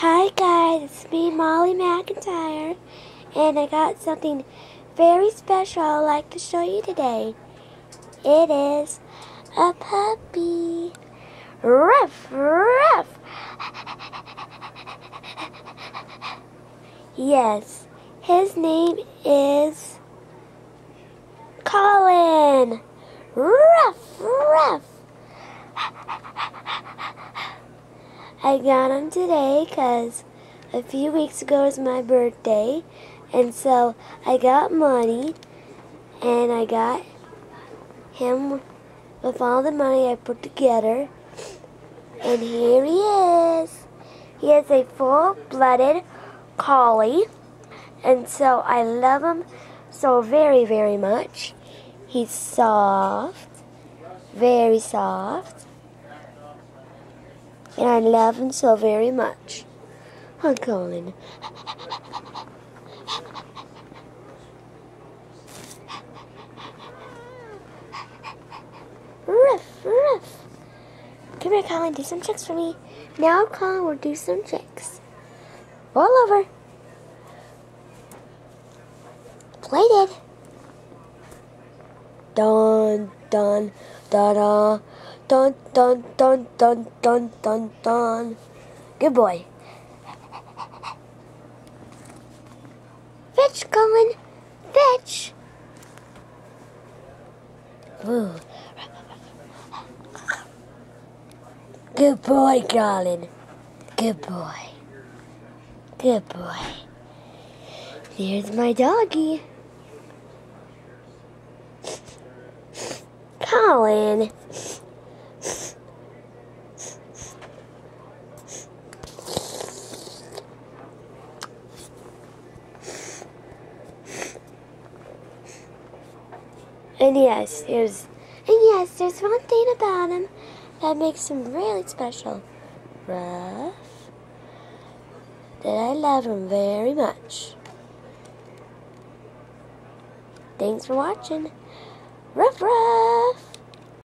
Hi guys, it's me Molly McIntyre, and I got something very special I'd like to show you today. It is a puppy. Ruff, ruff. Yes, his name is Colin. Ruff, ruff. I got him today because a few weeks ago was my birthday, and so I got money, and I got him with all the money I put together, and here he is. He is a full-blooded collie, and so I love him so very, very much. He's soft, very soft. And I love him so very much. Huh, Colin? Ruff, ruff. Come here, Colin. Do some tricks for me. Now, Colin will do some tricks. Roll over. Plated. Dun, dun, da-da. Dun, dun, dun, dun, dun, dun, dun. Good boy. Fetch, Colin. Fetch. Ooh. Good boy, Colin. Good boy. Good boy. Here's my doggy. Colin. And yes, there's one thing about him that makes him really special. Ruff. That I love him very much. Thanks for watching. Ruff, ruff.